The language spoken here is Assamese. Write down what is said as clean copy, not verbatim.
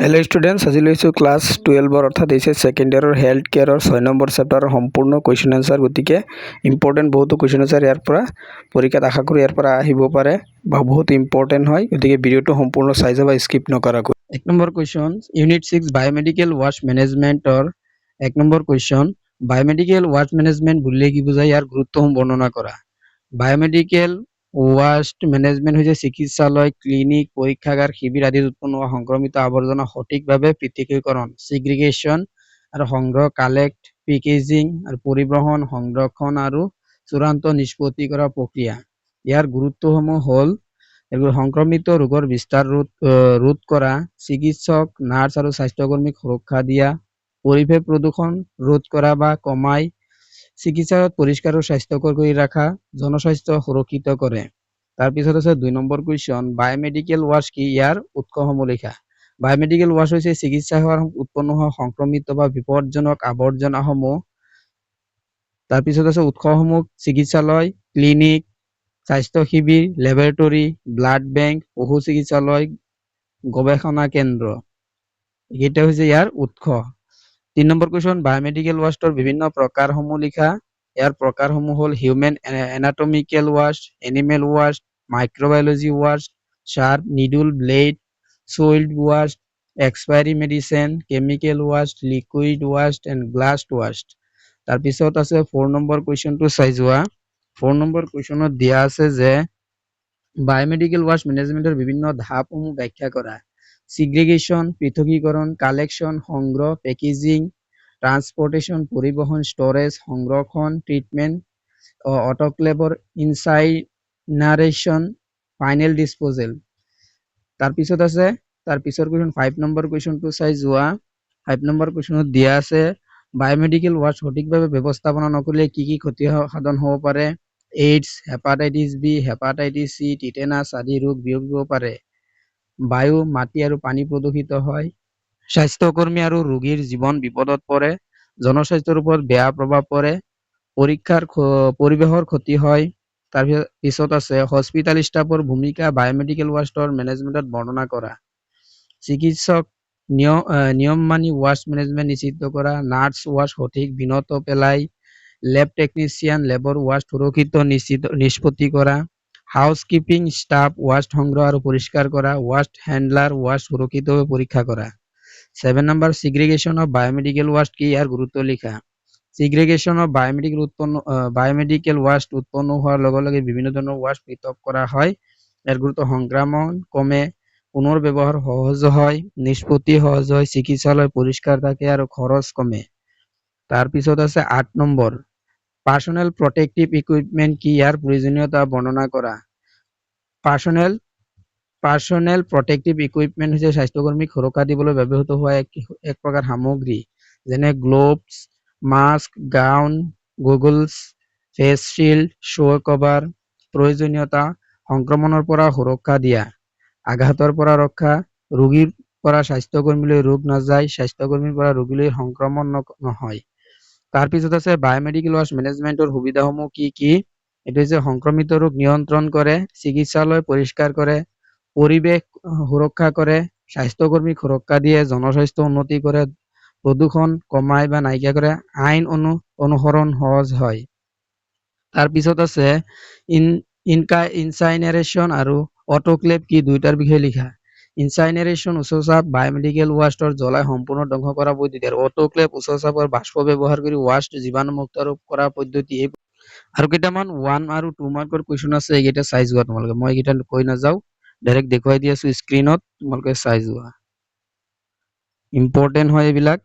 हेलो स्टूडेंट्स আজি লৈছো ক্লাস 12 অৰ্থাৎ এইচ সেকেন্ড ইয়াৰৰ হেলথ কেয়াৰৰ 6 নম্বৰ চেপ্টাৰৰ সম্পূৰ্ণ কোৱেশ্চন আনসাৰ গতিকে ইম্পৰ্টেন্ট বহুত কোৱেশ্চন আনসাৰ ইয়াৰ পৰা পৰীক্ষাত আশা কৰো ইয়াৰ পৰা আহিব পাৰে বা বহুত ইম্পৰ্টেন্ট হয় গতিকে ভিডিওটো সম্পূৰ্ণ চাই যাবা স্কিপ নকৰাকৈ এক number question unit 6 biomedical waste ম্যানেজমেন্টৰ এক number question biomedical waste management বুলিলে কি বুজায় ইয়াৰ গুৰুত্বসমূহ বৰ্ণনা কৰা বায়োমেডিকেল ওয়াস্ট ম্যানেজমেন্ট হচ্ছে চিকিৎসালয় ক্লিনিক পরীক্ষাগার শিবির আদিত উৎপন্ন হওয়া সংক্রমিত আবর্জনা সঠিকভাবে পৃথকীকরণ সিগ্রিগেশন আর সংগ্রহ কালেক্ট প্যাকেজিং আর পরিবহন সংরক্ষণ আর চূড়ান্ত নিষ্পত্তি করা প্রক্রিয়া ইয়ার গুরুত্বসমূহ হল এগুলো সংক্রমিত ৰোগৰ বিস্তাৰ ৰোধ কৰা চিকিৎসক নাৰ্স আৰ স্বাস্থ্যকৰ্মীক সুৰক্ষা দিয়া পৰিবেশ প্ৰদূষণ ৰোধ কৰা বা কমাই চিকিৎসালয়ত পৰিষ্কাৰ আৰু স্বাস্থ্যকৰ কৰি ৰাখা জনস্বাস্থ্য সুৰক্ষিত কৰে তাৰ পিছত আছে 2 নম্বৰ কোৱেশ্চন বায়োমেডিকেল ওয়াশ কি ইয়াৰ উৎসসমূহ লিখা বায়োমেডিকেল ওয়াশ হৈছে চিকিৎসা সেৱাৰ উৎপন্ন হোৱা সংক্ৰমিত বা বিপদজনক আৱৰ্জনাসমূহ তাৰ পিছত আছে উৎসসমূহ চিকিৎসালয় ক্লিনিক স্বাস্থ্য শিবিৰ ল্যাবৰেটৰী ব্লাড বেংক পশু চিকিৎসালয় গৱেষণা কেন্দ্ৰ এটা হৈছে ইয়াৰ উৎস 3 নম্বৰ কোৱেশ্চন বায়োমেডিকেল ওয়াশৰ বিভিন্ন প্ৰকাৰসমূহ লিখা ইয়াৰ প্ৰকাৰসমূহ হ'ল human anatomical waste animal waste microbiology waste sharp needle blade soiled waste expiry medicine chemical waste liquid waste and glass waste তাৰ পিছত আছে 4 নম্বৰ কোৱেশ্চনটো চাই যোৱা 4 নম্বৰ কোৱেশ্চনত দিয়া আছে যে বায়োমেডিকেল ওয়াশ ম্যানেজমেন্টৰ বিভিন্ন ধাপসমূহ ব্যাখ্যা কৰা সিগ্ৰিগেশন পৃথকীকৰণ কালেকশন সংগ্ৰহ প্যাকেজিং ট্ৰান্সপোৰ্টেশন পৰিবহন স্টোৰেজ সংৰক্ষণ ট্ৰিটমেন্ট অটোক্লেভৰ ইনসাইনাৰেশন ফাইনাল ডিসপোজেল তাৰ পিছত আছে তাৰ পিছৰ কোৱেশ্চন 5 নম্বৰ কোৱেশ্চনটো চাই যোৱা 5 নম্বৰ কোৱেশ্চনত দিয়া আছে বায়োমেডিকেল ওয়াশ সঠিকভাৱে ব্যৱস্থাপনা নকৰিলে কি কি ক্ষতি সাধন হ'ব পাৰে এইডছ হেপাটাইটিছ বি হেপাটাইটিছ সি টিটেনাছ আদি ৰোগ বিয়পিব পাৰে বায়ু মাটি আৰু পানী প্ৰদূষিত হয় স্বাস্থ্যকৰ্মী আৰু ৰোগীৰ জীৱন বিপদত পৰে জনস্বাস্থ্যৰ ওপৰত বেয়া প্ৰভাৱ পৰে পৰীক্ষাৰ পৰিবেশৰ ক্ষতি হয় তাৰ পিছত আছে হস্পিটাল ষ্টাফৰ ভূমিকা বায়োমেডিকেল ওয়াশৰ ম্যানেজমেন্টত বৰ্ণনা কৰা চিকিৎসক নিয়ম মানি ওয়াশ ম্যানেজমেন্ট নিশ্চিত কৰা নাৰ্স ওয়াশ সঠিক বিনত পেলাই ল্যাব টেকনিশিয়ান ল্যাবৰ ওয়াশ সুৰক্ষিত নিষ্পত্তি কৰা হাউসকিপিং স্টাফ ওয়াশ সংগ্ৰহ আৰু পৰিষ্কাৰ কৰা ওয়াশ হ্যান্ডলাৰ ওয়াশ সুৰক্ষিতভাৱে পৰীক্ষা কৰা 7 নম্বৰ সিগ্ৰিগেশন অফ বায়োমেডিকেল ওয়াশ কি ইয়াৰ গুৰুত্ব লিখা সিগ্ৰিগেশন অফ বায়োমেডিকেল ওয়াশ উৎপন্ন হোৱাৰ লগে লগে বিভিন্ন ধৰণৰ ওয়াশ পৃথক কৰা হয় ইয়াৰ গুৰুত্ব সংক্ৰমণ কমে পুনৰ ব্যৱহাৰ সহজ হয় নিষ্পত্তি সহজ হয় চিকিৎসালয় পৰিষ্কাৰ থাকে আৰু খৰচ কমে তাৰ পিছত আছে 8 নম্বৰ পাৰ্সোনাল প্ৰটেক্টিভ ইকুইপমেন্ট কি ইয়াৰ প্ৰয়োজনীয়তা বৰ্ণনা কৰা পাৰ্সোনাল প্ৰটেক্টিভ ইকুইপমেন্ট হৈছে স্বাস্থ্যকৰ্মীক সুৰক্ষা দিবলৈ ব্যৱহৃত হোৱা এক প্ৰকাৰ সামগ্ৰী যেনে gloves mask gown goggles face shield shoe cover প্ৰয়োজনীয়তা সংক্ৰমণৰ পৰা সুৰক্ষা দিয়া আঘাতৰ পৰা ৰক্ষা ৰোগীৰ পৰা স্বাস্থ্যকৰ্মীলৈ ৰোগ নাযায় স্বাস্থ্যকৰ্মীৰ পৰা ৰোগীলৈ সংক্ৰমণ নহয় তাৰ পিছত আছে বায়োমেডিকেল ওয়াশ ম্যানেজমেন্টৰ সুবিধাসমূহ কি কি এটা হৈছে সংক্ৰমিত ৰোগ নিয়ন্ত্ৰণ কৰে চিকিৎসালয় পৰিষ্কাৰ কৰে পৰিবেশ সুৰক্ষা কৰে স্বাস্থ্যকৰ্মীক সুৰক্ষা দিয়ে জনস্বাস্থ্য উন্নতি কৰে প্ৰদূষণ কমাই বা নাইকিয়া কৰে আইন অনুসৰণ সহজ হয় তাৰ পিছত আছে ইনসাইনাৰেশন আৰু অটোক্লেভ কি দুইটাৰ বিষয়ে লিখা ইনসাইনাৰেশন উচ্চচাপ বায়োমেডিকেল ওয়াশৰ জ্বলাই সম্পূৰ্ণ ধ্বংস কৰা পদ্ধতি আৰু অটোক্লেভ উচ্চচাপৰ বাষ্প ব্যৱহাৰ কৰি ওয়াশ জীৱাণুমুক্ত কৰা পদ্ধতি আৰু কেইটামান 1 আৰু 2 মাৰ্কৰ কোৱেশ্চন আছে এইকেইটা চাই যোৱা তোমালোকে মই এইকেইটা কৈ নাযাও ডাইৰেক্ট দেখুৱাই দি আছো স্ক্ৰিনত তোমালোকে চাই যোৱা ইম্পৰ্টেন্ট হয় এইবিলাক